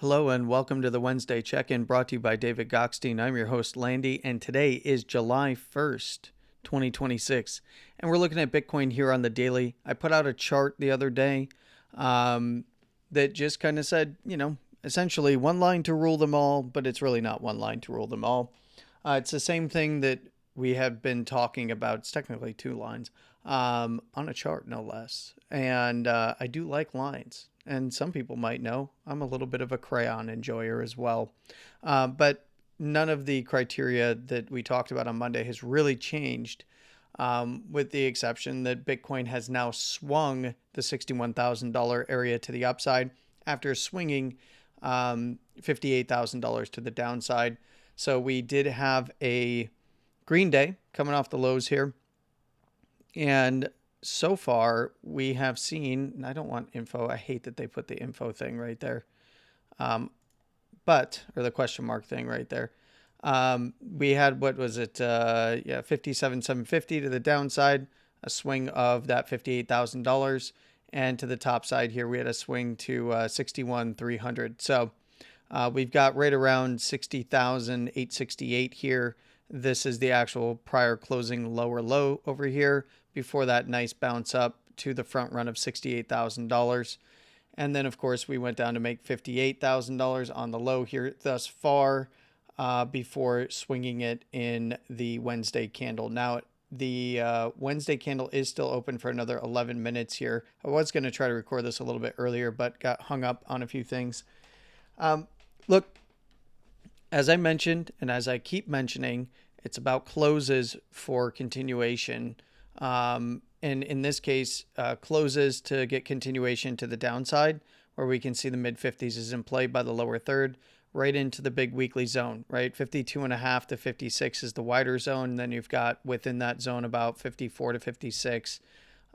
Hello and welcome to the Wednesday check-in brought to you by David Gockstein. I'm your host, Landy, and today is July 1st, 2026. And we're looking at Bitcoin here on the daily. I put out a chart the other day that just kind of said, essentially one line to rule them all, but it's really not one line to rule them all. It's the same thing that we have been talking about. It's technically two lines on a chart, no less. And I do like lines. And some people might know I'm a little bit of a crayon enjoyer as well. But none of the criteria that we talked about on Monday has really changed, with the exception that Bitcoin has now swung the $61,000 area to the upside after swinging $58,000 to the downside. So we did have a green day coming off the lows here. And so far, we have seen, and I don't want info. I hate that they put the info thing right there. Or the question mark thing right there. We had, what was it? 57,750 to the downside, a swing of that $58,000. And to the top side here, we had a swing to 61,300. So we've got right around 60,868 here. This is the actual prior closing lower low over here before that nice bounce up to the front run of $68,000. And then, of course, we went down to make $58,000 on the low here thus far before swinging it in the Wednesday candle. Now, the Wednesday candle is still open for another 11 minutes here. I was going to try to record this a little bit earlier, but got hung up on a few things. Look, as I mentioned, and as I keep mentioning, it's about closes for continuation. And in this case, closes to get continuation to the downside, where we can see the mid-50s is in play by the lower third, right into the big weekly zone, right? 52.5 to 56 is the wider zone. And then you've got within that zone about 54 to 56.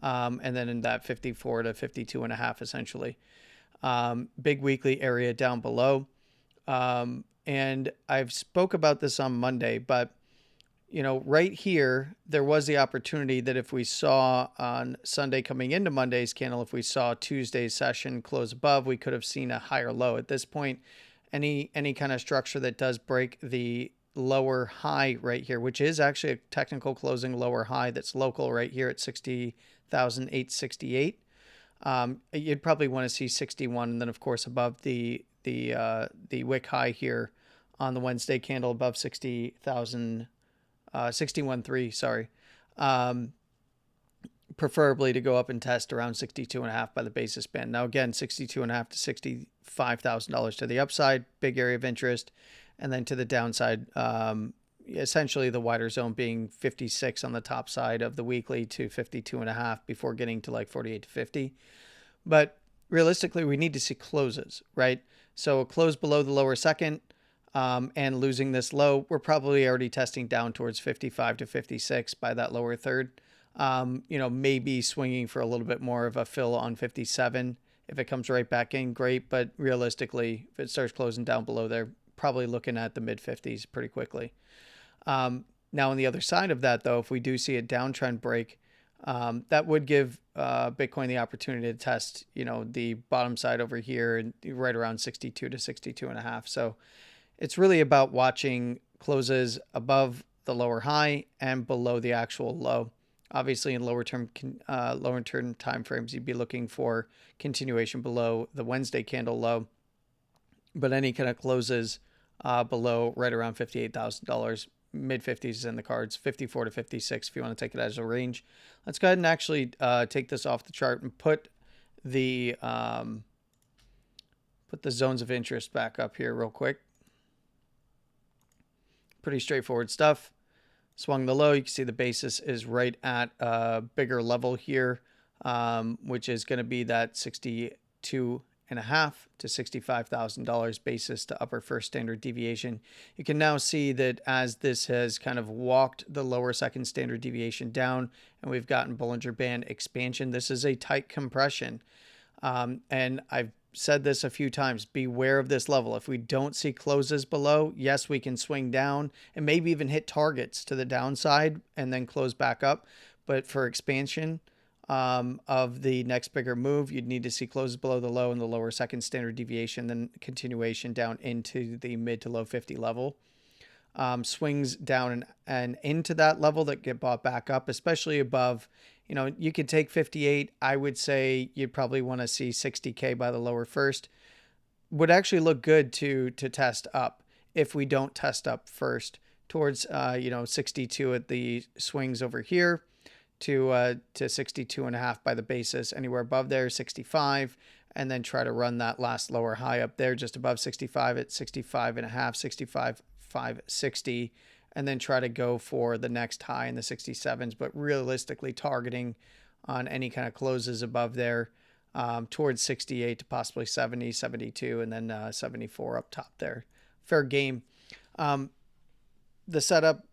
And then in that 54 to 52.5, essentially. Big weekly area down below. And I've spoke about this on Monday, but right here, there was the opportunity that if we saw on Sunday coming into Monday's candle, if we saw Tuesday's session close above, we could have seen a higher low. At this point, any kind of structure that does break the lower high right here, which is actually a technical closing lower high that's local right here at 60,868, you'd probably want to see 61, and then of course above the wick high here on the Wednesday candle above 60,000. 61.3, sorry. Preferably to go up and test around 62.5 by the basis band. Now again, 62.5 to $65,000 to the upside, big area of interest, and then to the downside, essentially the wider zone being 56 on the top side of the weekly to 52.5 before getting to like 48 to 50. But realistically, we need to see closes, right? So a close below the lower second. And losing this low, we're probably already testing down towards 55 to 56 by that lower third. Maybe swinging for a little bit more of a fill on 57. If it comes right back in, great. But realistically, if it starts closing down below there, probably looking at the mid 50s pretty quickly. Now on the other side of that, though, if we do see a downtrend break, that would give Bitcoin the opportunity to test, the bottom side over here and right around 62 to 62.5. So it's really about watching closes above the lower high and below the actual low. Obviously, in lower term time frames, you'd be looking for continuation below the Wednesday candle low. But any kind of closes below right around $58,000, mid 50s is in the cards, 54 to 56 if you want to take it as a range. Let's go ahead and actually take this off the chart and put the zones of interest back up here real quick. Pretty straightforward stuff. Swung the low. You can see the basis is right at a bigger level here, which is going to be that 62.5 to $65,000 basis to upper first standard deviation. You can now see that as this has kind of walked the lower second standard deviation down and we've gotten Bollinger Band expansion, this is a tight compression. And I've said this a few times, beware of this level. If we don't see closes below, yes, we can swing down and maybe even hit targets to the downside and then close back up. But for expansion, of the next bigger move. You'd need to see closes below the low and the lower second standard deviation, then continuation down into the mid to low 50 level. Swings down and into that level that get bought back up, especially above, you could take 58. I would say you'd probably want to see 60K by the lower first. Would actually look good to test up if we don't test up first towards 62 at the swings over here to 62.5 by the basis. Anywhere above there, 65, and then try to run that last lower high up there just above 65 at 65.5, 65.560, and then try to go for the next high in the 67s, but realistically targeting on any kind of closes above there towards 68 to possibly 70, 72, and then 74 up top there. Fair game. The setup,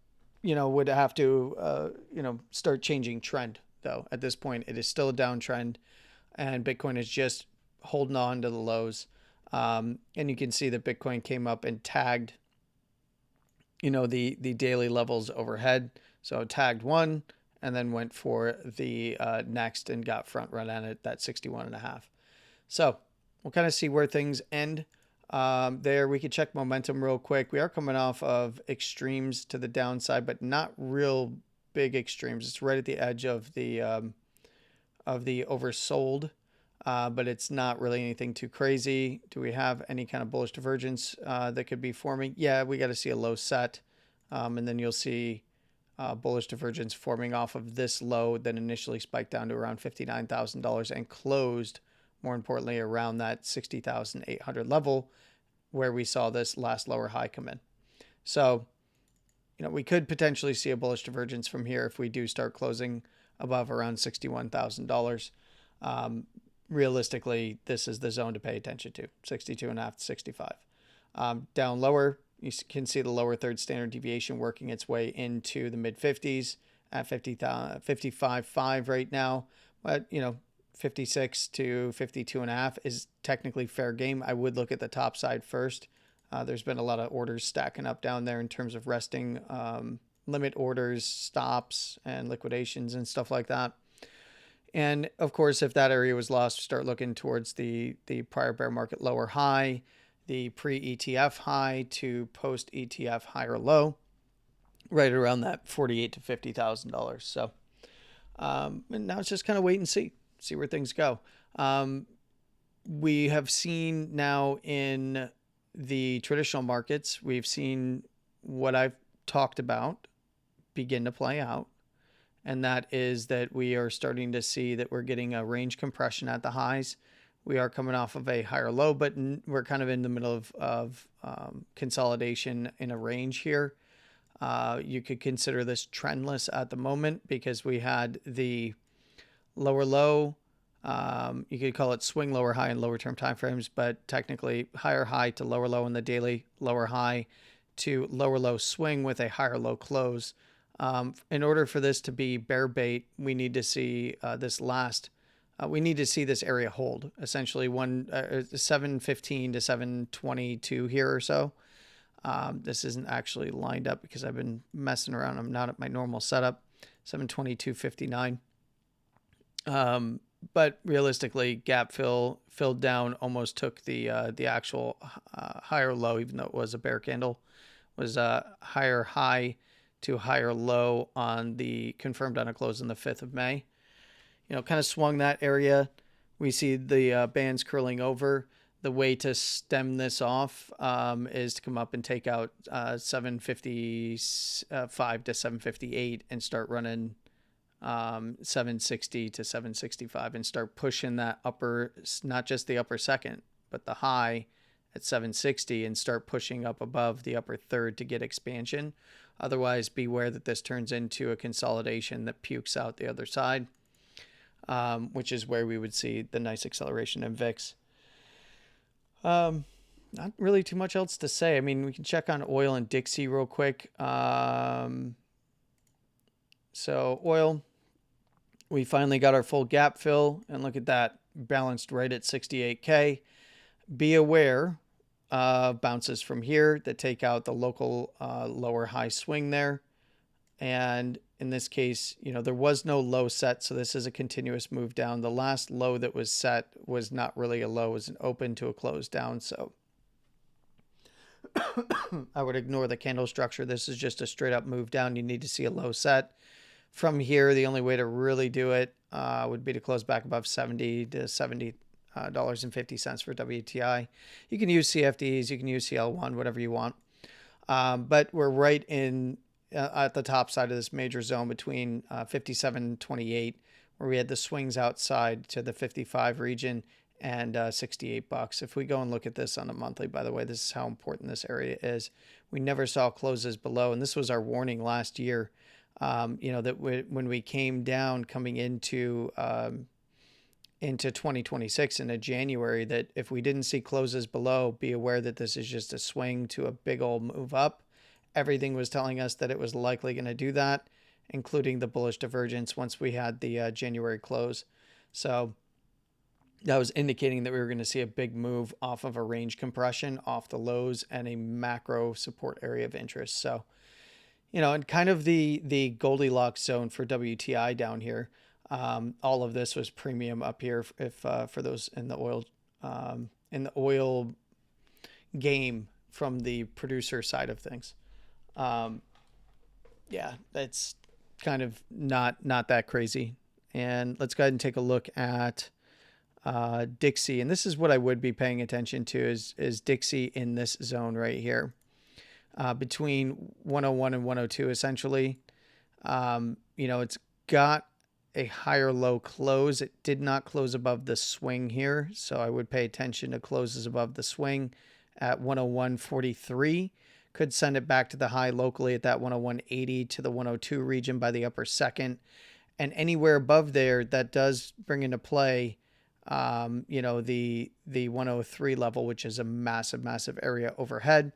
would have to, start changing trend, though. At this point, it is still a downtrend, and Bitcoin is just holding on to the lows. And you can see that Bitcoin came up and tagged, the daily levels overhead. So tagged one and then went for the next and got front run on it, that 61.5. So we'll kind of see where things end. There we could check momentum real quick. We are coming off of extremes to the downside, but not real big extremes. It's right at the edge of the oversold, but it's not really anything too crazy. Do we have any kind of bullish divergence that could be forming? Yeah, we got to see a low set, and then you'll see bullish divergence forming off of this low that initially spiked down to around $59,000 and closed, more importantly, around that 60,800 level where we saw this last lower high come in. So, we could potentially see a bullish divergence from here if we do start closing above around $61,000. Realistically, this is the zone to pay attention to, 62.5 to 65. Down lower, you can see the lower third standard deviation working its way into the mid 50s at 55.5 right now. But, 56 to 52.5 is technically fair game. I would look at the top side first. There's been a lot of orders stacking up down there in terms of resting limit orders, stops, and liquidations and stuff like that. And of course, if that area was lost, start looking towards the prior bear market lower high, the pre-ETF high to post-ETF higher low, right around that $48,000 to $50,000. So, and now it's just kind of wait and see where things go. We have seen now in the traditional markets, we've seen what I've talked about begin to play out. And that is that we are starting to see that we're getting a range compression at the highs. We are coming off of a higher low, but we're kind of in the middle of consolidation in a range here. You could consider this trendless at the moment because we had the lower low. You could call it swing lower high in lower term timeframes, but technically higher high to lower low in the daily, lower high to lower low swing with a higher low close. In order for this to be bear bait, we need to see we need to see this area hold, essentially 715 to 722 here or so. This isn't actually lined up because I've been messing around. I'm not at my normal setup, 722.59. But realistically, gap filled down, almost took the actual higher low, even though it was a bear candle, was a higher high to higher low on the confirmed on a close on the 5th of May. Kind of swung that area. We see the bands curling over. The way to stem this off is to come up and take out 755 to 758 and start running 760 to 765 and start pushing that upper, not just the upper second, but the high at 760 and start pushing up above the upper third to get expansion. Otherwise, beware that this turns into a consolidation that pukes out the other side, which is where we would see the nice acceleration in VIX. Not really too much else to say. I mean, we can check on oil and Dixie real quick. So oil, we finally got our full gap fill, and look at that, balanced right at 68K. Be aware bounces from here that take out the local lower high swing there. And in this case, there was no low set, so this is a continuous move down. The last low that was set was not really a low, it was an open to a close down. So I would ignore the candle structure. This is just a straight up move down. You need to see a low set. From here, the only way to really do it would be to close back above 70 to $70.50 for WTI. You can use CFDs, you can use CL1, whatever you want. But we're right in at the top side of this major zone between 57.28, where we had the swings outside to the 55 region, and $68. If we go and look at this on a monthly, by the way, this is how important this area is. We never saw closes below, and this was our warning last year. That when we came down coming into 2026 into January, that if we didn't see closes below, be aware that this is just a swing to a big old move up. Everything was telling us that it was likely going to do that, including the bullish divergence once we had the January close. So that was indicating that we were going to see a big move off of a range compression off the lows and a macro support area of interest. So, and kind of the Goldilocks zone for WTI down here. All of this was premium up here if for those in the oil game from the producer side of things. Yeah, that's kind of not that crazy. And let's go ahead and take a look at Dixie. And this is what I would be paying attention to is Dixie in this zone right here. Between 101 and 102, essentially. It's got a higher low close. It did not close above the swing here, so I would pay attention to closes above the swing at 101.43. Could send it back to the high locally at that 101.80 to the 102 region by the upper second. And anywhere above there, that does bring into play, the 103 level, which is a massive, massive area overhead.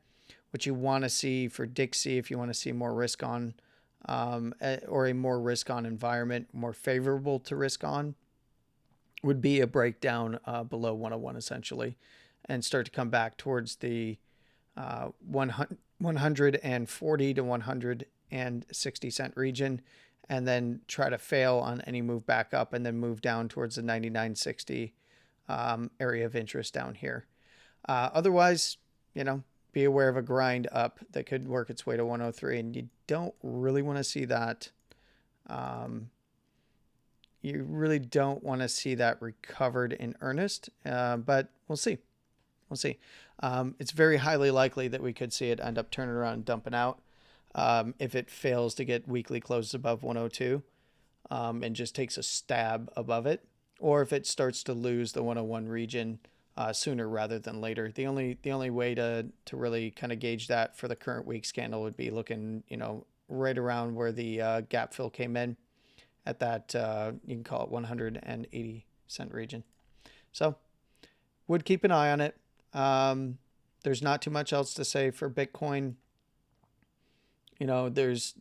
What you want to see for Dixie, if you want to see more risk on, or a more risk on environment, more favorable to risk on, would be a breakdown below 101 essentially, and start to come back towards the 140 to 160 cent region, and then try to fail on any move back up, and then move down towards the 99.60 area of interest down here. Otherwise, be aware of a grind up that could work its way to 103, and you don't really want to see that. You really don't want to see that recovered in earnest, but we'll see. It's very highly likely that we could see it end up turning around and dumping out if it fails to get weekly closes above 102 and just takes a stab above it, or if it starts to lose the 101 region sooner rather than later. The only way to really kind of gauge that for the current week's candle would be looking, right around where the gap fill came in at that, you can call it 180 cent region. So would keep an eye on it. There's not too much else to say for Bitcoin. There is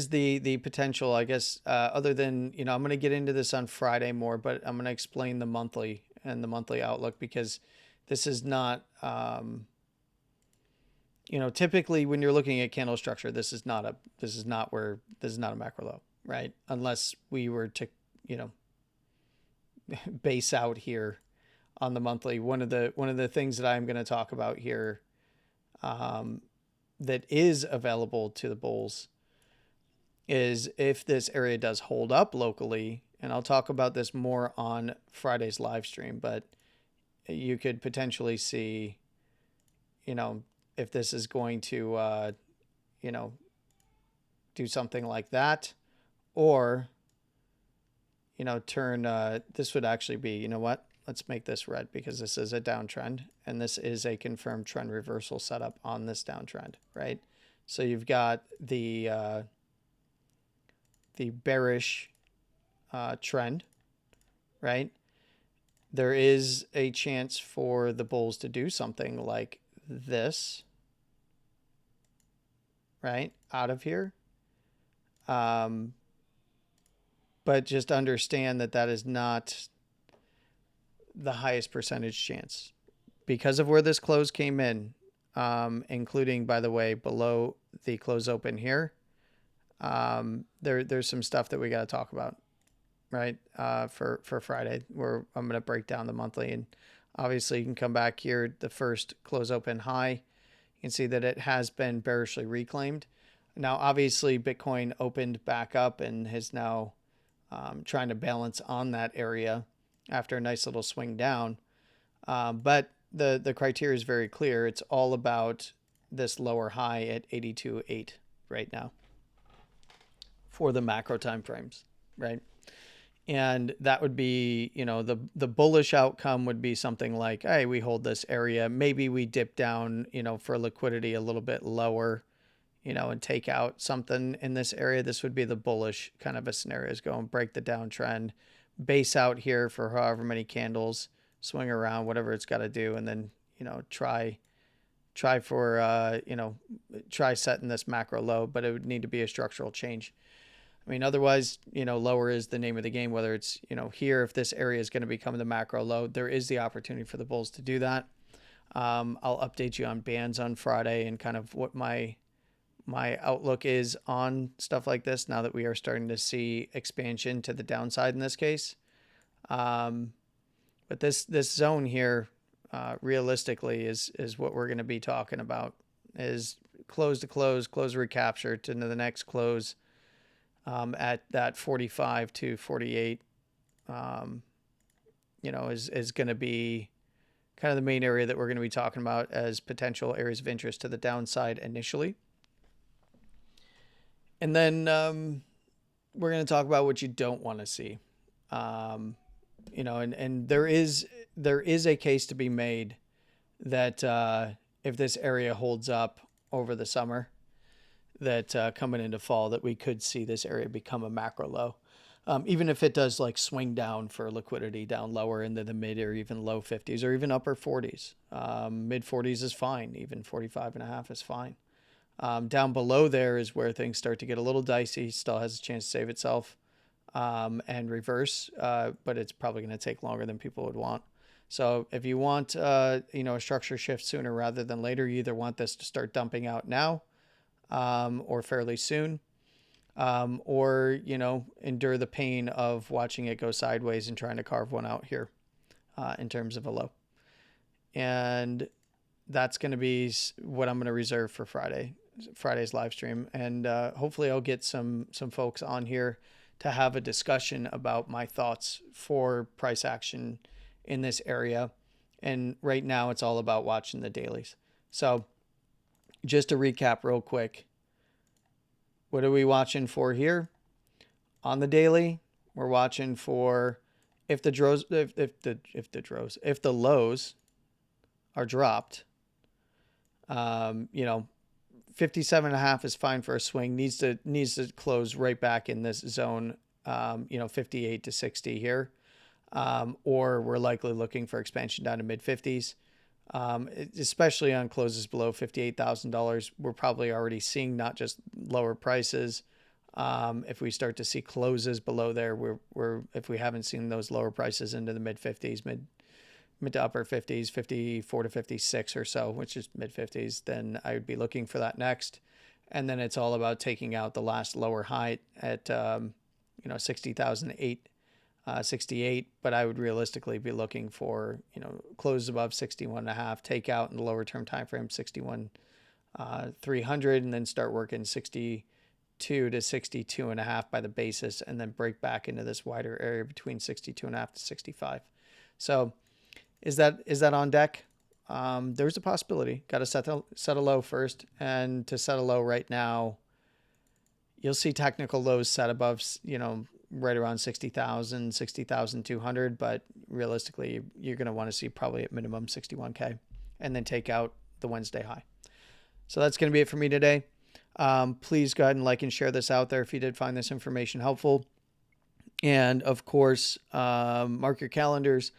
the potential, I guess, other than, I'm going to get into this on Friday more, but I'm going to explain the monthly and the monthly outlook, because this is not, typically when you're looking at candle structure, this is not a macro low, right? Unless we were to, base out here on the monthly. One of the things that I'm going to talk about here, that is available to the bulls, is if this area does hold up locally, and I'll talk about this more on Friday's live stream, but you could potentially see, if this is going to, do something like that, or, turn, this would actually be, let's make this red, because this is a downtrend, and this is a confirmed trend reversal setup on this downtrend, right? So you've got the bearish trend, right? There is a chance for the bulls to do something like this, right, out of here. But just understand that that is not the highest percentage chance. Because of where this close came in, including, by the way, below the close open here. There's some stuff that we got to talk about, right? For Friday, where I'm going to break down the monthly, and obviously you can come back here, the first close open high. You can see that it has been bearishly reclaimed. Now, obviously, Bitcoin opened back up and is now trying to balance on that area after a nice little swing down. But the criteria is very clear. It's all about this lower high at 82.8 right now for the macro time frames, right? And that would be, the bullish outcome would be something like, hey, we hold this area. Maybe we dip down, for liquidity a little bit lower, and take out something in this area. This would be the bullish kind of a scenario, is go and break the downtrend, base out here for however many candles, swing around, whatever it's got to do. And then, try setting this macro low, but it would need to be a structural change. I mean, otherwise, lower is the name of the game, whether it's, here, if this area is going to become the macro low, there is the opportunity for the bulls to do that. I'll update you on bands on Friday and kind of what my outlook is on stuff like this now that we are starting to see expansion to the downside in this case. But this zone here, realistically, is what we're going to be talking about, is close to close recapture to the next close. At that 45 to 48, is going to be kind of the main area that we're going to be talking about as potential areas of interest to the downside initially. And then we're going to talk about what you don't want to see. And there is a case to be made that if this area holds up over the summer, that coming into fall, that we could see this area become a macro low. Even if it does like swing down for liquidity down lower into the mid or even low 50s or even upper 40s. Mid 40s is fine. Even 45.5 is fine. Down below there is where things start to get a little dicey. Still has a chance to save itself and reverse, but it's probably going to take longer than people would want. So if you want a structure shift sooner rather than later, you either want this to start dumping out now, or fairly soon, or, endure the pain of watching it go sideways and trying to carve one out here in terms of a low. And that's going to be what I'm going to reserve for Friday's live stream. And hopefully I'll get some folks on here to have a discussion about my thoughts for price action in this area. And right now it's all about watching the dailies. So just to recap real quick, what are we watching for here? On the daily, we're watching for if the lows are dropped, 57.5 is fine for a swing. Needs to close right back in this zone, 58 to 60 here, or we're likely looking for expansion down to mid 50s. Especially on closes below $58,000, we're probably already seeing not just lower prices. If we start to see closes below there, if we haven't seen those lower prices into the mid 50s, mid to upper 50s, 54 to 56 or so, which is mid 50s, then I would be looking for that next. And then it's all about taking out the last lower height at 60,008. 68, but I would realistically be looking for, close above 61.5, take out in the lower term time frame 61,300, and then start working 62 to 62.5 by the basis, and then break back into this wider area between 62.5 to 65. So is that on deck? There's a possibility. Got to set a low first, and to set a low right now, you'll see technical lows set above, right around 60,000, 60,200, but realistically, you're going to want to see probably at minimum 61K and then take out the Wednesday high. So that's going to be it for me today. Please go ahead and like and share this out there if you did find this information helpful. And of course, mark your calendars,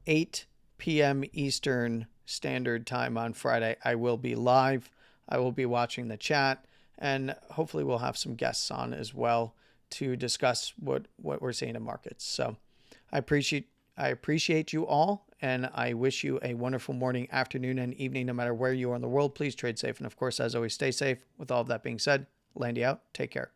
8 p.m. Eastern Standard Time on Friday. I will be live. I will be watching the chat, and hopefully we'll have some guests on as well to discuss what we're seeing in markets. So I appreciate you all, and I wish you a wonderful morning, afternoon, and evening, no matter where you are in the world. Please trade safe. And of course, as always, stay safe. With all of that being said, Landy out. Take care.